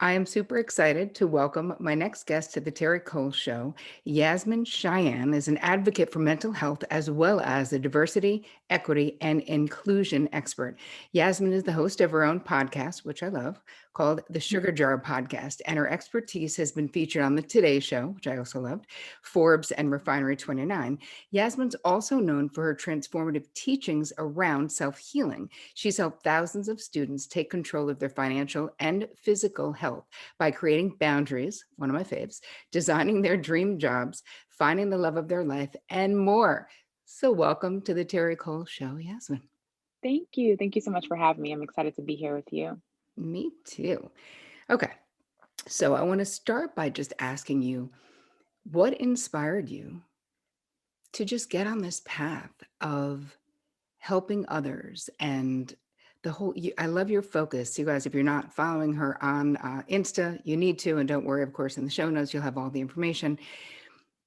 I am super excited to welcome my next guest to the Terry Cole Show. Yasmine Cheyenne is an advocate for mental health as well as a diversity, equity, and inclusion expert. Yasmine is the host of her own podcast, which I love, called the Sugar Jar Podcast, and her expertise has been featured on the Today Show, which I also loved, Forbes, and Refinery 29. Yasmine's also known for her transformative teachings around self healing. She's helped thousands of students take control of their financial and physical health by creating boundaries, one of my faves, designing their dream jobs, finding the love of their life, and more. So, welcome to the Terry Cole Show, Yasmin. Thank you. Thank you so much for having me. I'm excited to be here with you. Me too. Okay, so I want to start by just asking you what inspired you to just get on this path of helping others and I love your focus, you guys. If you're not following her on Insta, you need to, and don't worry, of course, in the show notes you'll have all the information.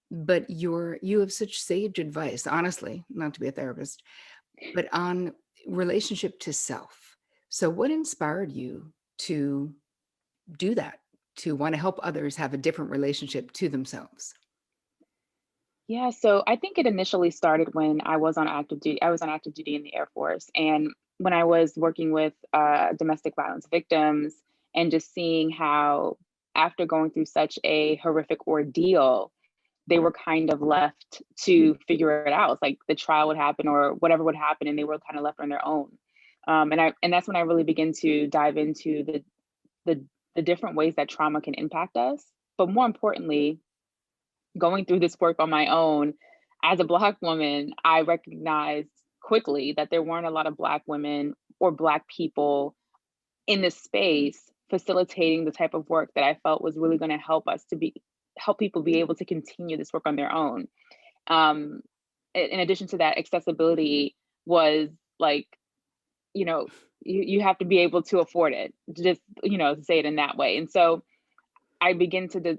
But you have such sage advice, honestly, not to be a therapist, but on relationship to self. So what inspired you to do that, to want to help others have a different relationship to themselves? Yeah, so I think it initially started when I was on active duty. I was on active duty in the Air Force. And when I was working with domestic violence victims and just seeing how, after going through such a horrific ordeal, they were kind of left to figure it out. It's like the trial would happen or whatever would happen, and they were kind of left on their own. And that's when I really began to dive into the the different ways that trauma can impact us. But more importantly, going through this work on my own as a Black woman, I recognized quickly that there weren't a lot of Black women or Black people in this space facilitating the type of work that I felt was really going to help people be able to continue this work on their own. Um, in addition to that, accessibility was like, you have to be able to afford it, just, to say it in that way. And so I begin to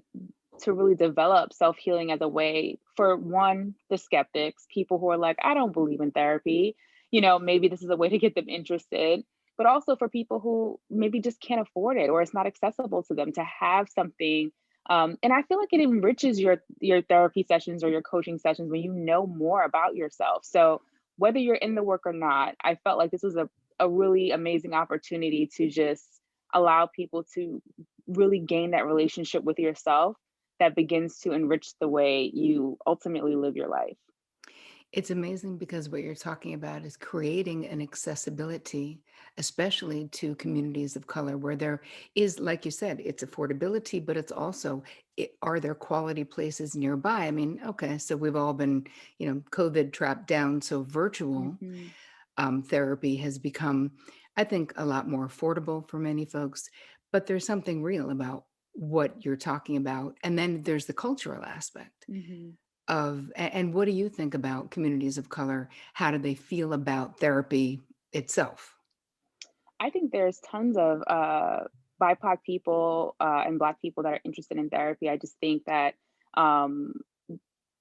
really develop self-healing as a way for one, the skeptics, people who are like, I don't believe in therapy. Maybe this is a way to get them interested, but also for people who maybe just can't afford it or it's not accessible to them to have something. And I feel like it enriches your therapy sessions or your coaching sessions when you know more about yourself. So whether you're in the work or not, I felt like this was a really amazing opportunity to just allow people to really gain that relationship with yourself that begins to enrich the way you ultimately live your life. It's amazing because what you're talking about is creating an accessibility, especially to communities of color, where there is, like you said, it's affordability, but it's also, are there quality places nearby? I mean, okay, so we've all been, COVID trapped down, so virtual Mhm. therapy has become, I think, a lot more affordable for many folks. But there's something real about what you're talking about, and then there's the cultural aspect Mhm. and what do you think about communities of color? How do they feel about therapy itself? I think there's tons of BIPOC people and Black people that are interested in therapy. I just think that um,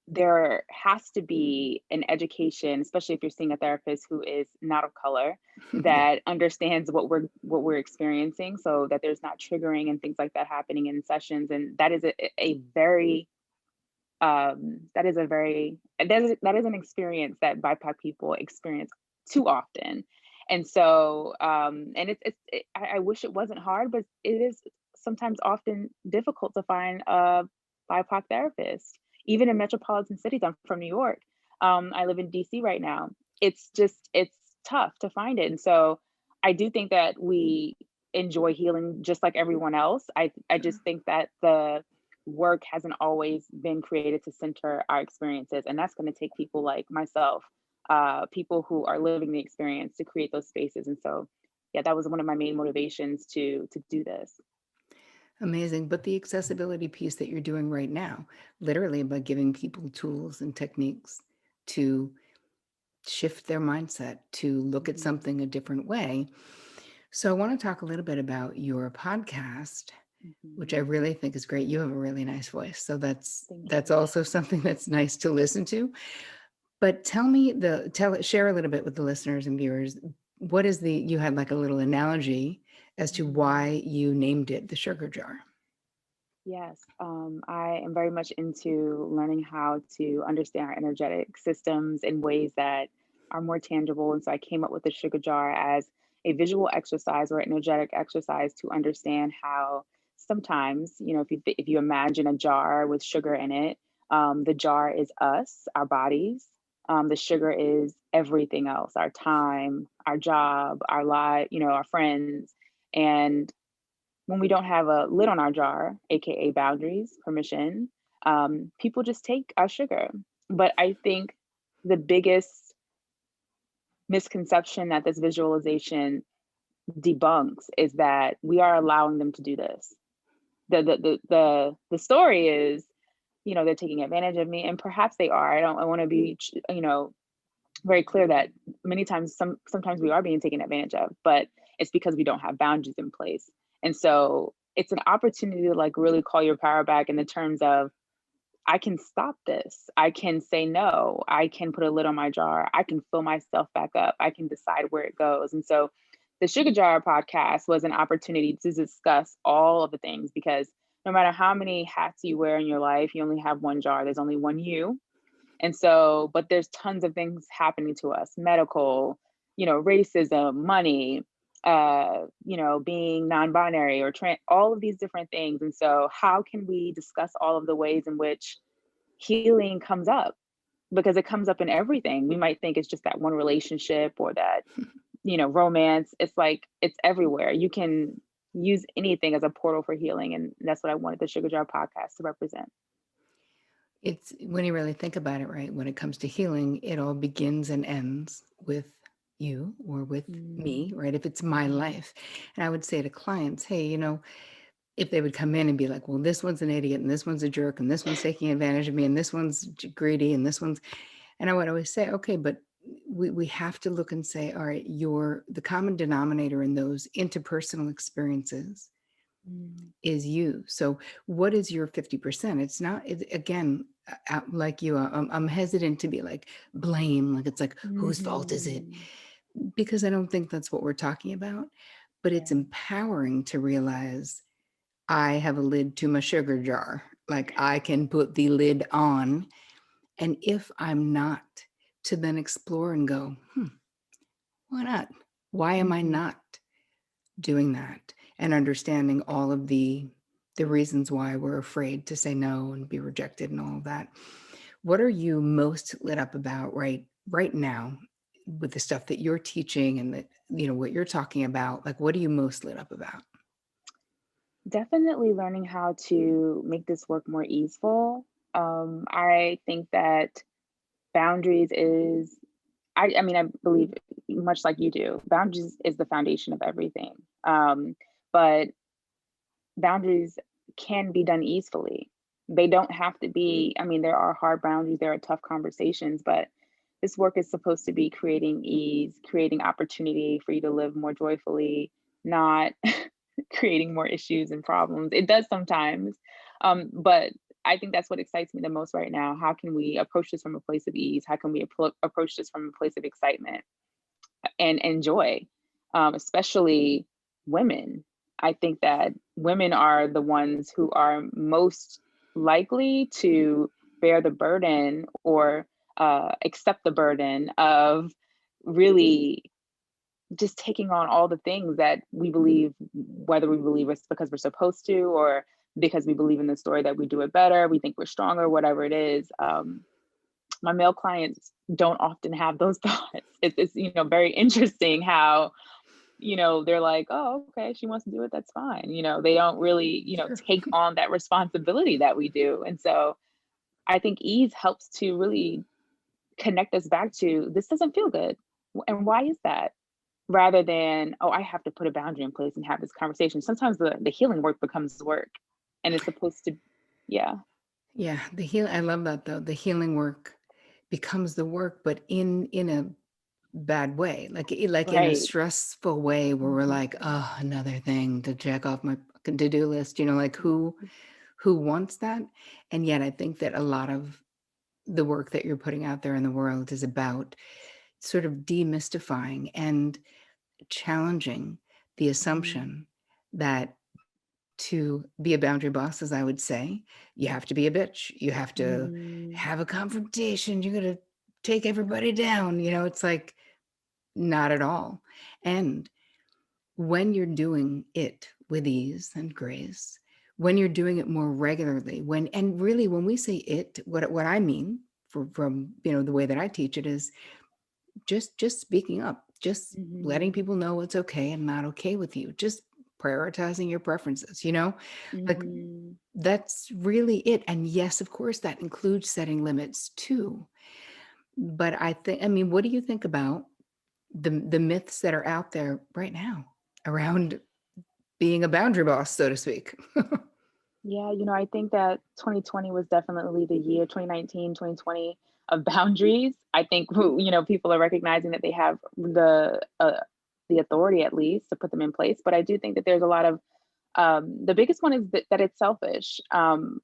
there has to be an education, especially if you're seeing a therapist who is not of color, Yeah. that understands what we're experiencing, so that there's not triggering and things like that happening in sessions. And that is a very that is an experience that BIPOC people experience too often. And so and I wish it wasn't hard, but it is sometimes often difficult to find a BIPOC therapist, even in metropolitan cities. I'm from New York. I live in DC right now. It's tough to find it. And so I do think that we enjoy healing just like everyone else. I just think that the work hasn't always been created to center our experiences. And that's going to take people like myself, people who are living the experience, to create those spaces. And so, yeah, that was one of my main motivations to do this. Amazing. But the accessibility piece that you're doing right now, literally by giving people tools and techniques to shift their mindset, to look at Mhm. something a different way. So I want to talk a little bit about your podcast, which I Mhm. really think is great. You have a really nice voice. So Thank that's you. also something that's nice to listen to. But share a little bit with the listeners and viewers. What is you had like a little analogy as to Mm. why you named it the sugar jar. Yes, I am very much into learning how to understand our energetic systems in ways that are more tangible. And so I came up with the sugar jar as a visual exercise or energetic exercise to understand how sometimes, if you imagine a jar with sugar in it, the jar is us, our bodies. The sugar is everything else, our time, our job, our life, our friends. And when we don't have a lid on our jar, AKA boundaries, permission, people just take our sugar. But I think the biggest misconception that this visualization debunks is that we are allowing them to do this. The story is, they're taking advantage of me, and perhaps they are. I want to be, very clear that many times, sometimes we are being taken advantage of, but it's because we don't have boundaries in place. And so it's an opportunity to like really call your power back in the terms of, I can stop this. I can say no. I can put a lid on my jar. I can fill myself back up. I can decide where it goes. And so the Sugar Jar podcast was an opportunity to discuss all of the things, because no matter how many hats you wear in your life, you only have one jar. There's only one you. And so, but there's tons of things happening to us, medical, racism, money, being non-binary or trans, all of these different things. And so how can we discuss all of the ways in which healing comes up? Because it comes up in everything. We might think it's just that one relationship or that, romance. It's like, it's everywhere. You can use anything as a portal for healing. And that's what I wanted the Sugar Jar podcast to represent. It's when you really think about it, right? When it comes to healing, it all begins and ends with you or with me, Mm, right? If it's my mhm, life. And I would say to clients, hey, if they would come in and be like, well, this one's an idiot and this one's a jerk and this one's taking advantage of me and this one's greedy and this one's, and I would always say, okay, but we have to look and say, all right, you're the common denominator in those interpersonal experiences mm, is you. So what is your 50%? It's not, again, like you, I'm hesitant to be like blame, like it's like, whose fault is it? mhm. Because I don't think that's what we're talking about, but it's Yeah. empowering to realize I have a lid to my sugar jar. Like I can put the lid on. And if I'm not, to then explore and go, why not? Why am I Mhm. not doing that? And understanding all of the reasons why we're afraid to say no and be rejected and all of that. What are you most lit up about right now with the stuff that you're teaching and that what you're talking about? Like what are you most lit up about? Definitely learning how to make this work more easeful. I think that boundaries is, I mean, I believe much like you do, boundaries is the foundation of everything. But boundaries can be done easily. They don't have to be, I mean, there are hard boundaries, there are tough conversations, but this work is supposed to be creating ease, creating opportunity for you to live more joyfully, not creating more issues and problems. It does sometimes. But I think that's what excites me the most right now. How can we approach this from a place of ease? How can we approach this from a place of excitement and joy, especially women? I think that women are the ones who are most likely to bear the burden or accept the burden of really just taking on all the things that we believe, whether we believe it's because we're supposed to or because we believe in the story that we do it better, we think we're stronger, whatever it is. My male clients don't often have those thoughts. It's very interesting how they're like, oh, okay, she wants to do it, that's fine. They don't really Sure. take on that responsibility that we do. And so I think ease helps to really connect us back to, this doesn't feel good, and why is that, rather than, oh, I have to put a boundary in place and have this conversation. Sometimes the healing work becomes work, and it's supposed to, yeah. Yeah, I love that though. The healing work becomes the work, but in a bad way, like in a Right. stressful way where we're Mhm. like, oh, another thing to check off my fucking to-do list. Like who wants that? And yet I think that a lot of the work that you're putting out there in the world is about sort of demystifying and challenging the Mhm. assumption that to be a boundary boss, as I would say, you have to be a bitch. You have to Mhm. have a confrontation. You gotta take everybody down. It's like not at all. And when you're doing it with ease and grace, when you're doing it more regularly, and really when we say it, what I mean from the way that I teach it is just speaking up, just letting Mhm. people know what's okay and not okay with you, just prioritizing your preferences. Like Mhm. that's really it. And yes, of course, that includes setting limits too. But I mean, what do you think about the myths that are out there right now around being a boundary boss, so to speak? Yeah, I think that 2020 was definitely the year, 2019, 2020 of boundaries. I think people are recognizing that they have the authority at least to put them in place. But I do think that there's a lot of the biggest one is that it's selfish.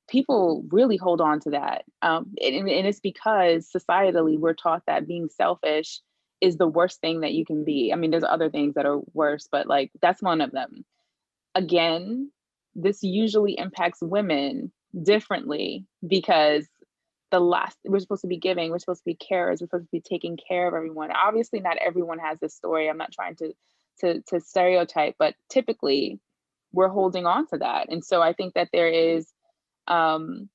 People really hold on to that, and it's because societally we're taught that being selfish is the worst thing that you can be. I mean, there's other things that are worse, but like that's one of them. Again, this usually impacts women differently because the last we're supposed to be giving, we're supposed to be carers, we're supposed to be taking care of everyone. Obviously, not everyone has this story. I'm not trying to stereotype, but typically we're holding on to that. And so I think that there is um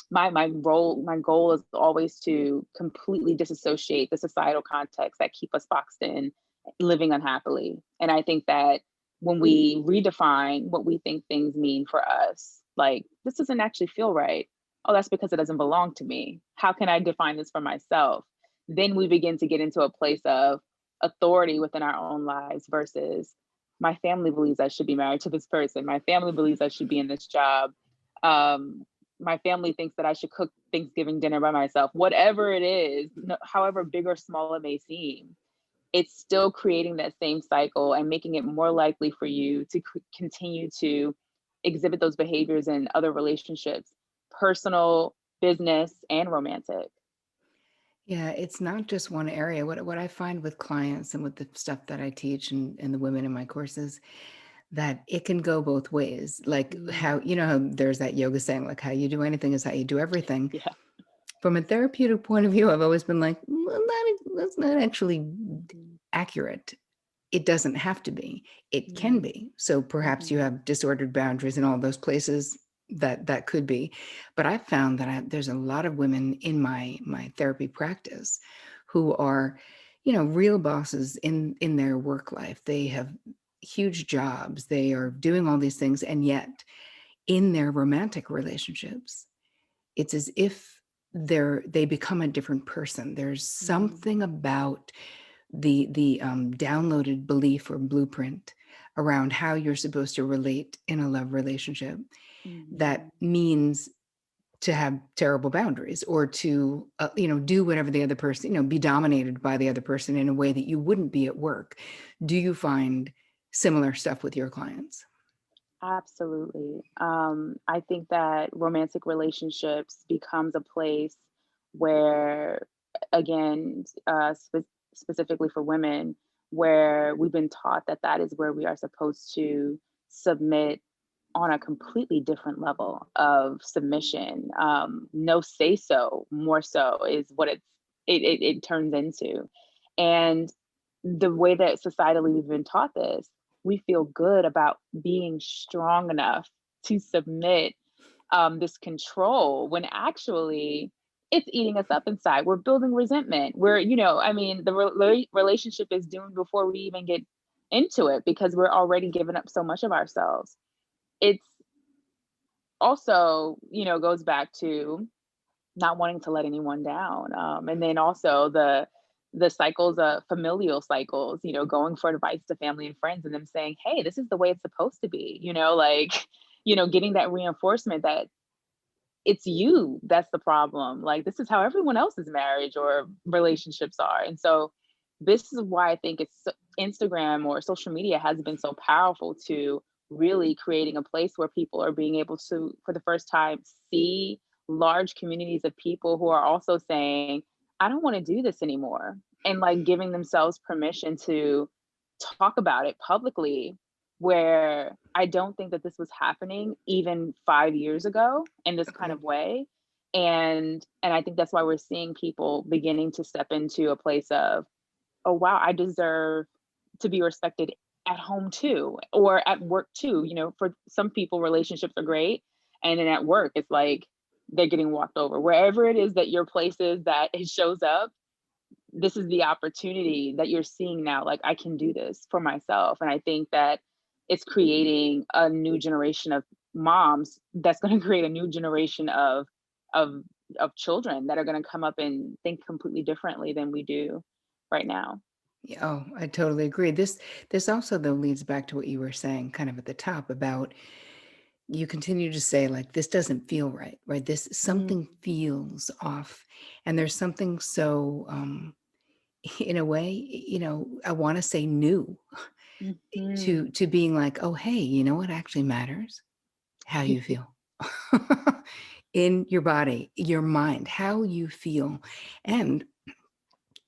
my goal is always to completely disassociate the societal context that keep us boxed in living unhappily. And I think that when we redefine what we think things mean for us, like this doesn't actually feel right. Oh, that's because it doesn't belong to me. How can I define this for myself? Then we begin to get into a place of authority within our own lives versus my family believes I should be married to this person. My family believes I should be in this job. Um, my family thinks that I should cook Thanksgiving dinner by myself. Whatever it is, however big or small it may seem, it's still creating that same cycle and making it more likely for you to continue to exhibit those behaviors in other relationships, personal, business, and romantic. Yeah, it's not just one area. What I find with clients and with the stuff that I teach and the women in my courses, that it can go both ways. Like Mm, how there's that yoga saying, like how you do anything is how you do everything. yeah. From a therapeutic point of view, I've always been like, well, that's not actually Mhm. accurate. It doesn't have to be. It can Mhm. be. So perhaps you Mhm. have disordered boundaries in all those places that could be. But I've found that there's a lot of women in my therapy practice who are, real bosses in their work life. They have huge jobs. They are doing all these things, and yet in their romantic relationships, it's as if they become a different person. There's Mhm. something about the downloaded belief or blueprint around how you're supposed to relate in a love relationship that Mhm. means to have terrible boundaries or to do whatever the other person, be dominated by the other person in a way that you wouldn't be at work. Do you find similar stuff with your clients? Absolutely. I think that romantic relationships becomes a place where, again, specifically for women, where we've been taught that that is where we are supposed to submit on a completely different level of submission. No say so, more so is what it turns into. And the way that societally we've been taught this, we feel good about being strong enough to submit this control when actually it's eating us up inside. We're building resentment. I mean, the relationship is doomed before we even get into it because we're already giving up so much of ourselves. It's also, goes back to not wanting to let anyone down. And then also the cycles of familial cycles, going for advice to family and friends and them saying, hey, this is the way it's supposed to be, like, getting that reinforcement that it's you that's the problem. Like this is how everyone else's marriage or relationships are. And so this is why I think Instagram or social media has been so powerful to really creating a place where people are being able to, for the first time, see large communities of people who are also saying, I don't want to do this anymore. And like giving themselves permission to talk about it publicly where I don't think that this was happening even 5 years ago in this kind Okay. of way. And I think that's why we're seeing people beginning to step into a place of, oh wow, I deserve to be respected at home too, or at work too. You know, for some people, relationships are great. And then at work, it's like they're getting walked over. Wherever it is that your place is that it shows up, this is the opportunity that you're seeing now. Like, I can do this for myself. And I think that it's creating a new generation of moms that's going to create a new generation of of children that are going to come up and think completely differently than we do right now. Yeah, oh, I totally agree. This also though leads back to what you were saying kind of at the top about you continue to say like this doesn't feel right, right? This Mm, something feels off. And there's something so in a way, I want to say new mhm. to being like, oh hey, you know what actually matters? How you feel. In your body, your mind, how you feel, and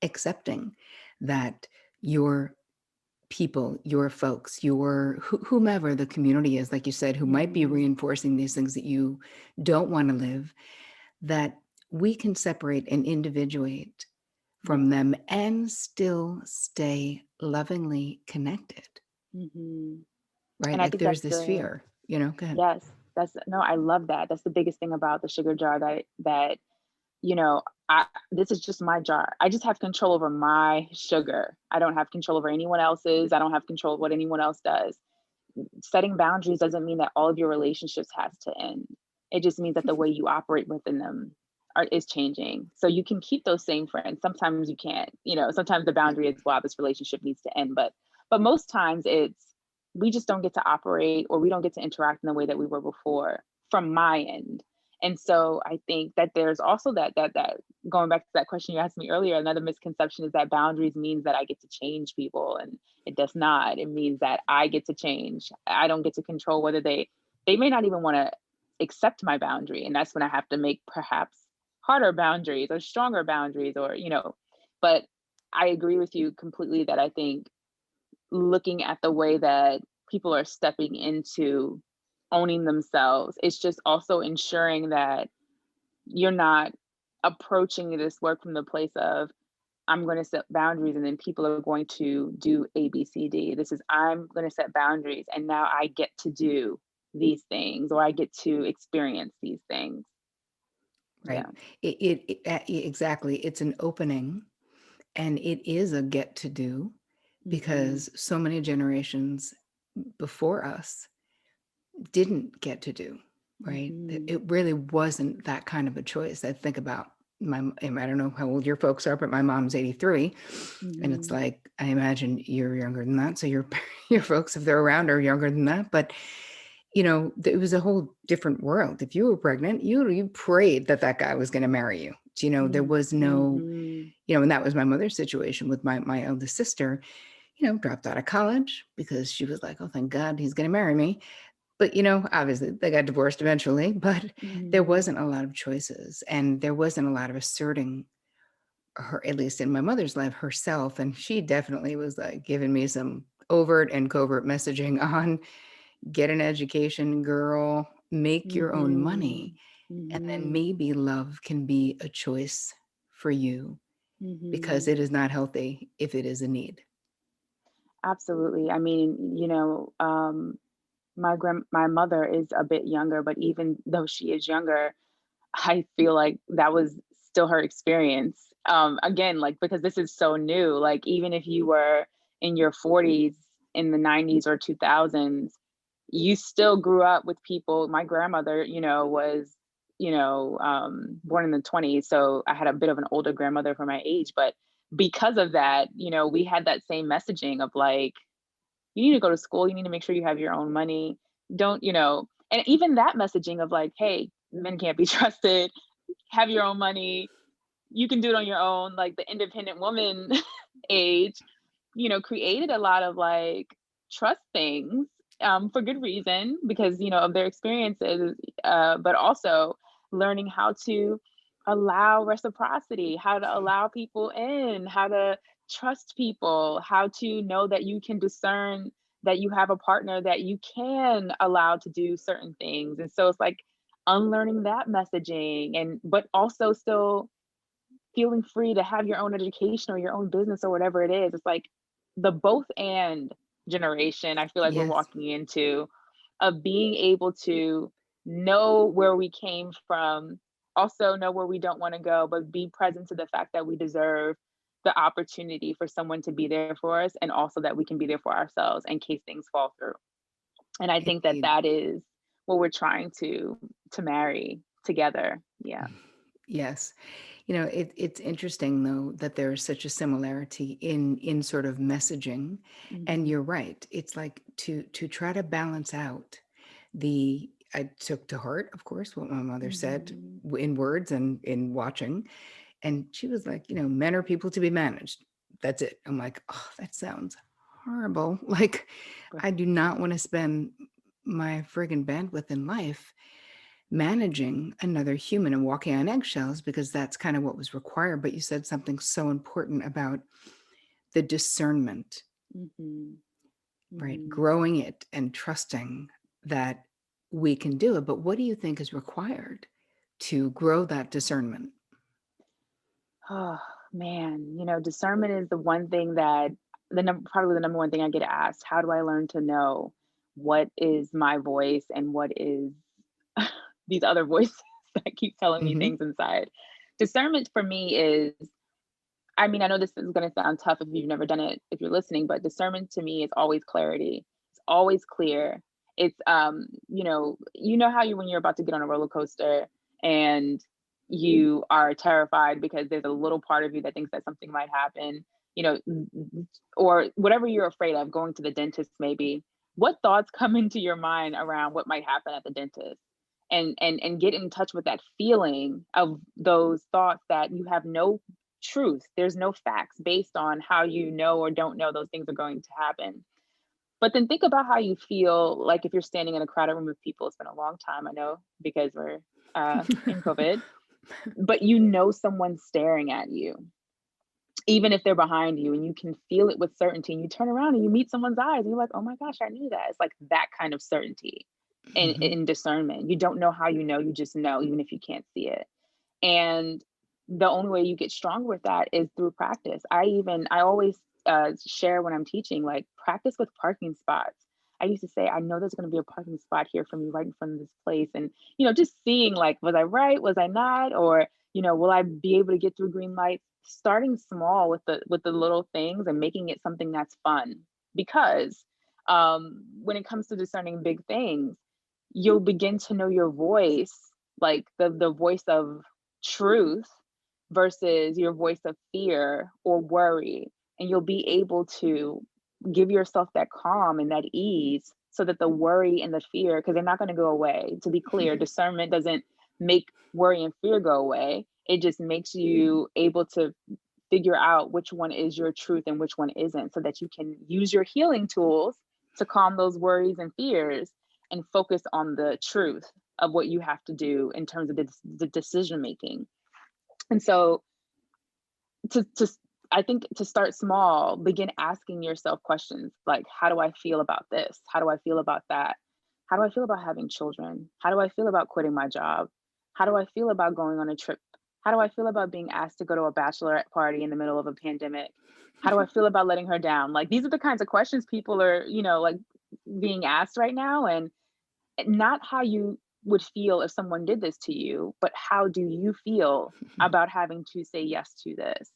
accepting that your people, your folks, your whomever the community is, like you said, who might be Mhm. reinforcing these things that you don't want to live, that we can separate and individuate from Yeah. them and still stay lovingly connected, Mhm. right? And I Like think there's that's this the fear, go ahead. yes, that's no, I love that. That's the biggest thing about the sugar jar that you know, I this is just my jar. I just have control over my sugar. I don't have control over anyone else's. I don't have control of what anyone else does. Setting boundaries doesn't mean that all of your relationships has to end. It just means that the way you operate within them is changing. So you can keep those same friends. Sometimes you can't. You know, sometimes the boundary is, wow, this relationship needs to end. But most times it's we just don't get to operate or we don't get to interact in the way that we were before from my end. And so I think that there's also that going back to that question you asked me earlier, another misconception is that boundaries means that I get to change people, and it does not. It means that I get to change. I don't get to control whether they may not even want to accept my boundary. And that's when I have to make perhaps harder boundaries or stronger boundaries or, but I agree with you completely that I think looking at the way that people are stepping into owning themselves, it's just also ensuring that you're not approaching this work from the place of I'm going to set boundaries and then people are going to do A, B, C, D. This is I'm going to set boundaries and now I get to do these things or I get to experience these things. Right. Yeah. Exactly. It's an opening and it is a get to do Hmm. because so many generations before us didn't get to do, right? Hmm. It really wasn't that kind of a choice. I think about I don't know how old your folks are, but my mom's 83. And it's Hmm. like, I imagine you're younger than that. So your your folks, if they're around, are younger than that. But it was a whole different world. If you were pregnant, you prayed that that guy was going to marry you. There was no, Hmm. and that was my mother's situation with my eldest sister. Dropped out of college because she was like, oh, thank God he's going to marry me. But, obviously they got divorced eventually, but there Hmm. wasn't a lot of choices and there wasn't a lot of asserting her, at least in my mother's life, herself. And she definitely was like giving me some overt and covert messaging on get an education, girl, make your own money. Hmm. And then Hmm. maybe love can be a choice for you because Hmm. it is not healthy if it is a need. Absolutely. I mean, my mother is a bit younger, but even though she is younger, I feel like that was still her experience. Again, like because this is so new, like even if you were in your 40s in the 90s or 2000s, you still grew up with people. My grandmother, was, born in the 20s. So I had a bit of an older grandmother for my age. But because of that, we had that same messaging of like, you need to go to school, you need to make sure you have your own money. Don't, and even that messaging of like, hey, men can't be trusted, have your own money, you can do it on your own, like the independent woman age, created a lot of like trust things for good reason because, of their experiences, but also learning how to allow reciprocity, how to allow people in, how to trust people, how to know that you can discern that you have a partner that you can allow to do certain things. And so it's like unlearning that messaging, and but also still feeling free to have your own education or your own business or whatever it is. It's like the both and generation I feel like we're Yes. walking into, of being able to know where we came from, also know where we don't want to go, but be present to the fact that we deserve the opportunity for someone to be there for us, and also that we can be there for ourselves in case things fall through. And I think that Indeed. that is what we're trying to marry together. Yeah. Yes. It's interesting though that there is such a similarity in sort of messaging. And Mhm. you're right. It's like to try to balance out the I took to heart, of course, what my mother said Mhm. in words and in watching. And she was like, men are people to be managed. That's it. I'm like, oh, that sounds horrible. Like, I do not want to spend my friggin' bandwidth in life managing another human and walking on eggshells, because that's kind of what was required. But you said something so important about the discernment, Mhm. right? Mhm. Growing it and trusting that we can do it. But what do you think is required to grow that discernment? Oh, man, discernment is the one thing that probably the number one thing I get asked. How do I learn to know what is my voice and what is these other voices that keep telling me Hmm. things inside? Discernment for me is, I mean, I know this is going to sound tough if you've never done it, if you're listening, but discernment to me is always clarity. It's always clear. It's you know how you when you're about to get on a roller coaster and you are terrified because there's a little part of you that thinks that something might happen, or whatever you're afraid of, going to the dentist maybe. What thoughts come into your mind around what might happen at the dentist? And get in touch with that feeling of those thoughts that you have no truth. There's no facts based on how you know or don't know those things are going to happen. But then think about how you feel like if you're standing in a crowded room of people. It's been a long time, I know, because we're in COVID, but someone's staring at you, even if they're behind you, and you can feel it with certainty. And you turn around and you meet someone's eyes, and you're like, oh my gosh, I knew that. It's like that kind of certainty Hmm. in discernment. You don't know how you know, you just know, even if you can't see it. And the only way you get stronger with that is through practice. I always share when I'm teaching, like, practice with parking spots. I used to say, I know there's going to be a parking spot here for me right in front of this place. And, just seeing, like, was I right? Was I not? Or, will I be able to get through green lights? Starting small with the little things and making it something that's fun. Because when it comes to discerning big things, you'll begin to know your voice, like the voice of truth versus your voice of fear or worry. And you'll be able to give yourself that calm and that ease, so that the worry and the fear, because they're not going to go away. To be clear, discernment doesn't make worry and fear go away. It just makes you able to figure out which one is your truth and which one isn't, so that you can use your healing tools to calm those worries and fears and focus on the truth of what you have to do in terms of the decision making. And so to I think to start small, begin asking yourself questions like, how do I feel about this? How do I feel about that? How do I feel about having children? How do I feel about quitting my job? How do I feel about going on a trip? How do I feel about being asked to go to a bachelorette party in the middle of a pandemic? How do I feel about letting her down? Like, these are the kinds of questions people are, like, being asked right now. And not how you would feel if someone did this to you, but how do you feel about having to say yes to this?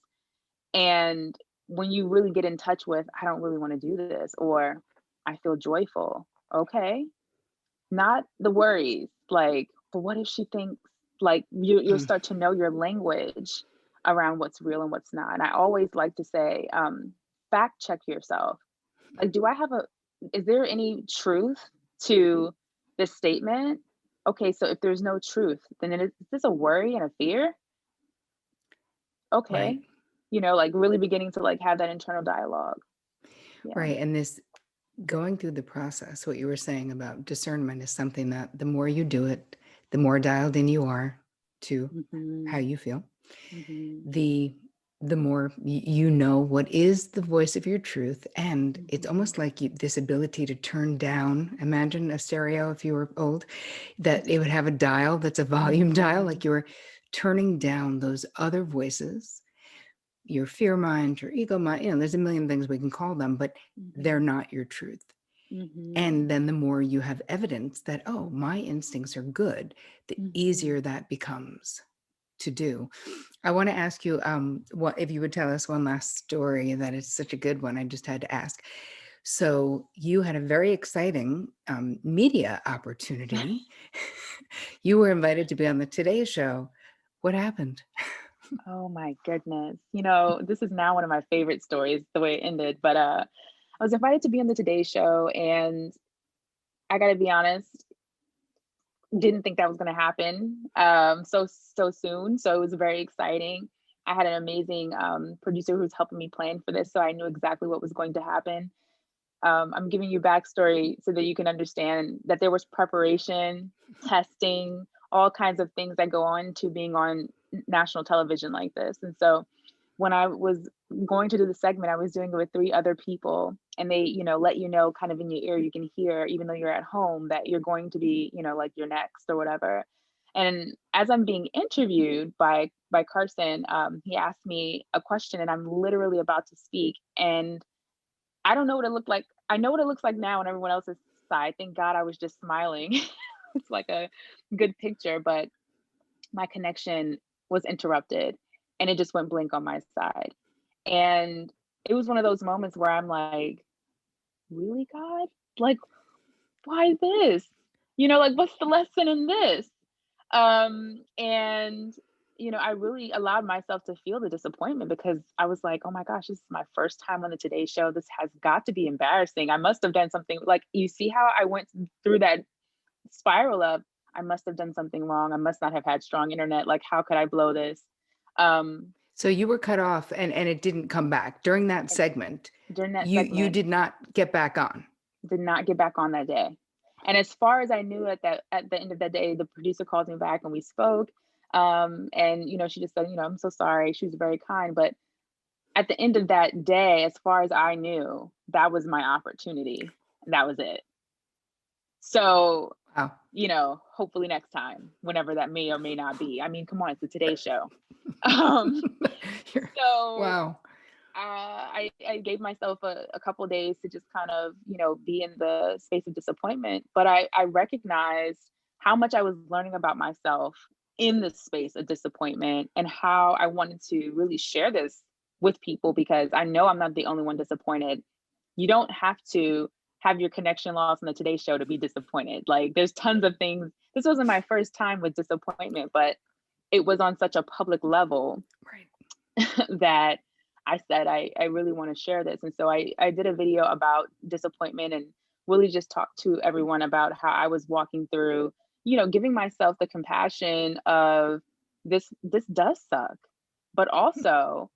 And when you really get in touch with, I don't really want to do this, or I feel joyful. Okay. Not the worries, like, but what if she thinks, like, you'll Mm. start to know your language around what's real and what's not. And I always like to say, fact check yourself. Like, is there any truth to this statement? Okay, so if there's no truth, then is this a worry and a fear? Right. Okay. Like, really beginning to, like, have that internal dialogue. Yeah. Right. And this going through the process, what you were saying about discernment is something that the more you do it, the more dialed in you are to how Mhm. you feel. Mhm. The the more you know what is the voice of your truth. And it's Mhm. almost like this ability to turn down, imagine a stereo if you were old, that it would have a dial that's a volume dial, Mhm. like you're turning down those other voices, your fear mind, your ego mind, there's a million things we can call them, but they're Mhm. not your truth. Mhm. And then the more you have evidence that, oh, my instincts are good, the Mhm. easier that becomes to do. I want to ask you, what if you would tell us one last story that is such a good one. I just had to ask. So you had a very exciting media opportunity. You were invited to be on the Today Show. What happened? Oh my goodness. This is now one of my favorite stories, the way it ended. But I was invited to be on the Today Show, and I gotta be honest, didn't think that was gonna happen so soon. So it was very exciting. I had an amazing producer who's helping me plan for this, so I knew exactly what was going to happen. I'm giving you backstory so that you can understand that there was preparation, testing, all kinds of things that go on to being on national television like this. And so when I was going to do the segment, I was doing it with three other people, and they, let you know kind of in your ear, you can hear, even though you're at home, that you're going to be, like you're next or whatever. And as I'm being interviewed by Carson, he asked me a question, and I'm literally about to speak, and I don't know what it looked like. I know what it looks like now on everyone else's side. Thank God I was just smiling. It's like a good picture, but my connection was interrupted and it just went blank on my side. And it was one of those moments where I'm like, really, God? Like, why this? Like, what's the lesson in this? And I really allowed myself to feel the disappointment because I was like, oh my gosh, this is my first time on the Today Show. This has got to be embarrassing. I must have done something, like, you see how I went through that spiral of, I must have done something wrong. I must not have had strong internet. Like, how could I blow this? Um, So you were cut off, and it didn't come back during that and segment. during that You segment, did not get back on. did not get back on that day. And as far as I knew, at the end of that day, the producer called me back and we spoke. And she just said, I'm so sorry. She was very kind. But at the end of that day, as far as I knew, that was my opportunity. And that was it. So, Wow. hopefully next time, whenever that may or may not be. I mean, come on, it's the Today Show. Um, so Wow. I gave myself a couple days to just kind of, be in the space of disappointment. But I recognized how much I was learning about myself in the space of disappointment and how I wanted to really share this with people because I know I'm not the only one disappointed. You don't have to have your connection lost on the Today Show to be disappointed. Like, there's tons of things. This wasn't my first time with disappointment, but it was on such a public level Right. that I said, I really want to share this. And so I did a video about disappointment and really just talked to everyone about how I was walking through, giving myself the compassion of this does suck. But also,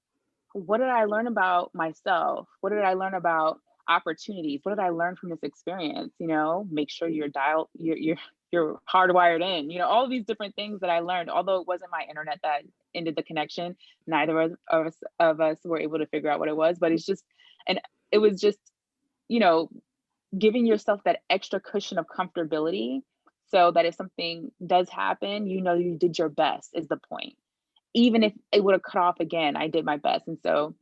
what did I learn about myself? What did I learn about opportunities? What did I learn from this experience? Make sure you're hardwired in, all of these different things that I learned, although it wasn't my internet that ended the connection. Neither of us were able to figure out what it was, but and it was just, you know, giving yourself that extra cushion of comfortability so that if something does happen, you did your best is the point. Even if it would have cut off again, I did my best. And so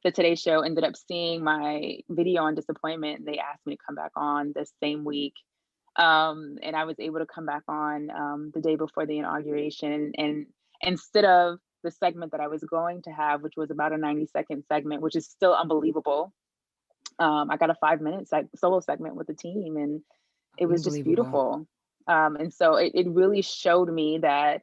the Today Show ended up seeing my video on disappointment. And they asked me to come back on the same week. And I was able to come back on the day before the inauguration. And instead of the segment that I was going to have, which was about a 90-second segment, which is still unbelievable, I got a 5 minute solo segment with the team, and it was just Unbelievable. beautiful. And so it really showed me that,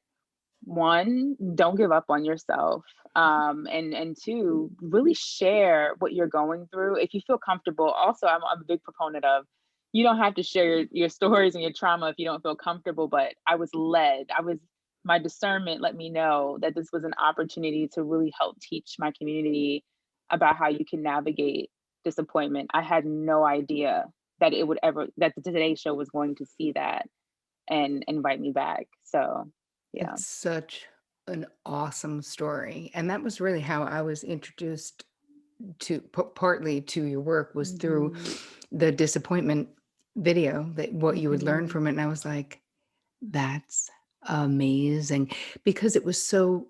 one, don't give up on yourself, and two, really share what you're going through if you feel comfortable. Also, I'm a big proponent of, you don't have to share your stories and your trauma if you don't feel comfortable, but my discernment let me know that this was an opportunity to really help teach my community about how you can navigate disappointment. I had no idea that the Today Show was going to see that and invite me back. So yeah. It's such an awesome story. And that was really how I was introduced to partly to your work was through Mhm. the disappointment video that what you would learn Mhm. from it. And I was like, that's amazing because it was so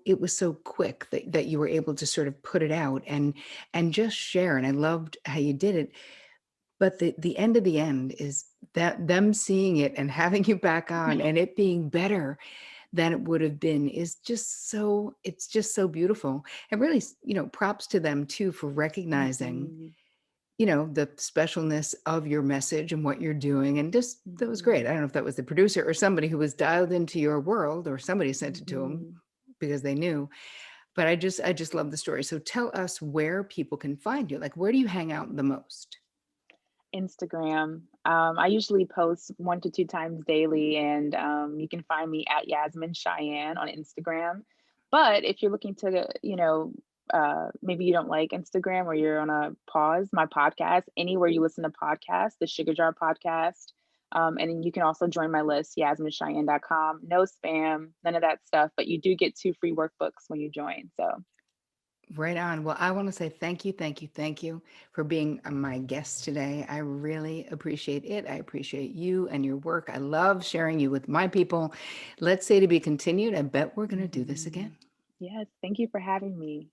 quick that you were able to sort of put it out and just share. And I loved how you did it. But the end of the end is that them seeing it and having you back on and it being better than it would have been is just so it's just so beautiful. And really, props to them too for recognizing, Mhm. the specialness of your message and what you're doing. And just that was great. I Mhm. don't know if that was the producer or somebody who was dialed into your world or somebody sent it to them Mhm. because they knew. But I just love the story. So tell us where people can find you. Like, where do you hang out the most? Instagram. I usually post 1 to 2 times daily, and, you can find me at Yasmine Cheyenne on Instagram. But if you're looking to, maybe you don't like Instagram or you're on a pause, my podcast, anywhere you listen to podcasts, the Sugar Jar Podcast, and then you can also join my list, yasminecheyenne.com. No spam, none of that stuff, but you do get 2 free workbooks when you join, so Right on. Well, I want to say thank you, thank you, thank you for being my guest today. I really appreciate it. I appreciate you and your work. I love sharing you with my people. Let's say to be continued. I bet we're going to do this mhm. again. Yes, thank you for having me.